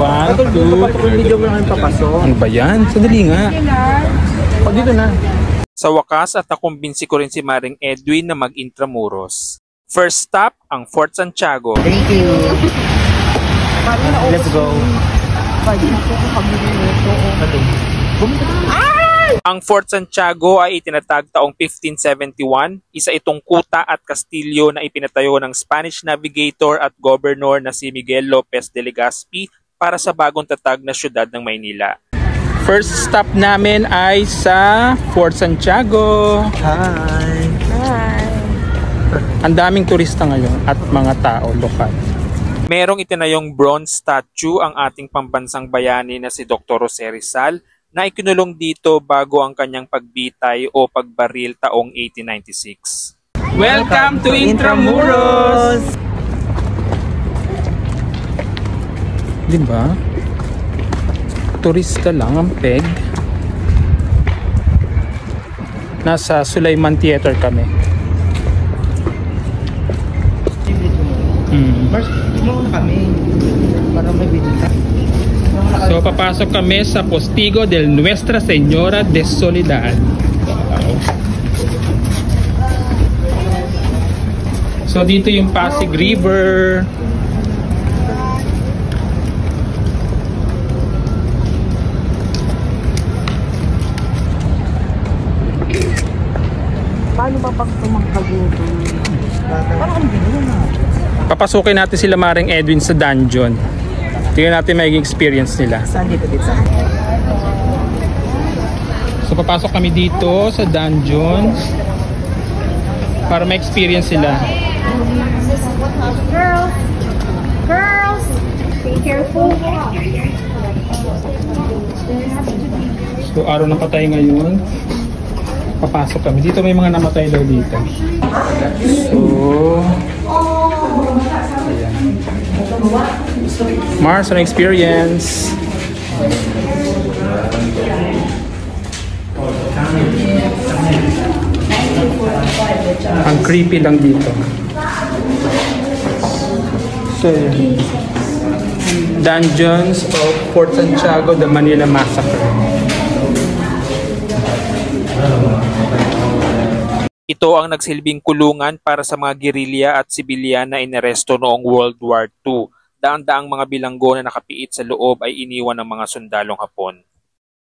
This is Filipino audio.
1, 2, video mo lang yung papasok. ano ba yan? Sadali nga. O, dito na. Sa wakas at nakumbinsi ko rin si Maring Edwin na mag-Intramuros. First stop, ang Fort Santiago. Thank you. Let's go. Ang Fort Santiago ay itinatag taong 1571. Isa itong kuta at kastilyo na ipinatayo ng Spanish navigator at governor na si Miguel Lopez de Legazpi para sa bagong tatag na syudad ng Maynila. First stop namin ay sa Fort Santiago. Hi. Ang daming turista ngayon at mga tao lokal. Merong itinayong bronze statue ang ating pambansang bayani na si Dr. Jose Rizal na ikinulong dito bago ang kanyang pagbitay o pagbaril taong 1896. Welcome to Intramuros! Diba? Turista lang ang peg. Nasa Sulaiman Theater kami. First, tulungan kami. Para may video ka. So papasok kami sa Postigo del Nuestra Señora de Soledad. So dito yung Pasig River. Paano ba pag tumangkag dito? Parang ang gano'n na. Papasukin natin sila Maring Edwin sa dungeon. Tingnan natin magiging experience nila. Saan dito? So papasok kami dito sa dungeon para ma-experience sila. Girls, be careful. So araw ng patay ngayon. Papasok kami. Dito may mga namatay daw dito. So ayan. Mars, an experience. Ang creepy lang dito. So, Dungeons of Fort Santiago, the Manila Massacre. Ito ang nagsilbing kulungan para sa mga gerilya at sibilyan na inaresto noong World War II. Daan-daang mga bilanggo na nakapiit sa loob ay iniwan ng mga sundalong Hapon.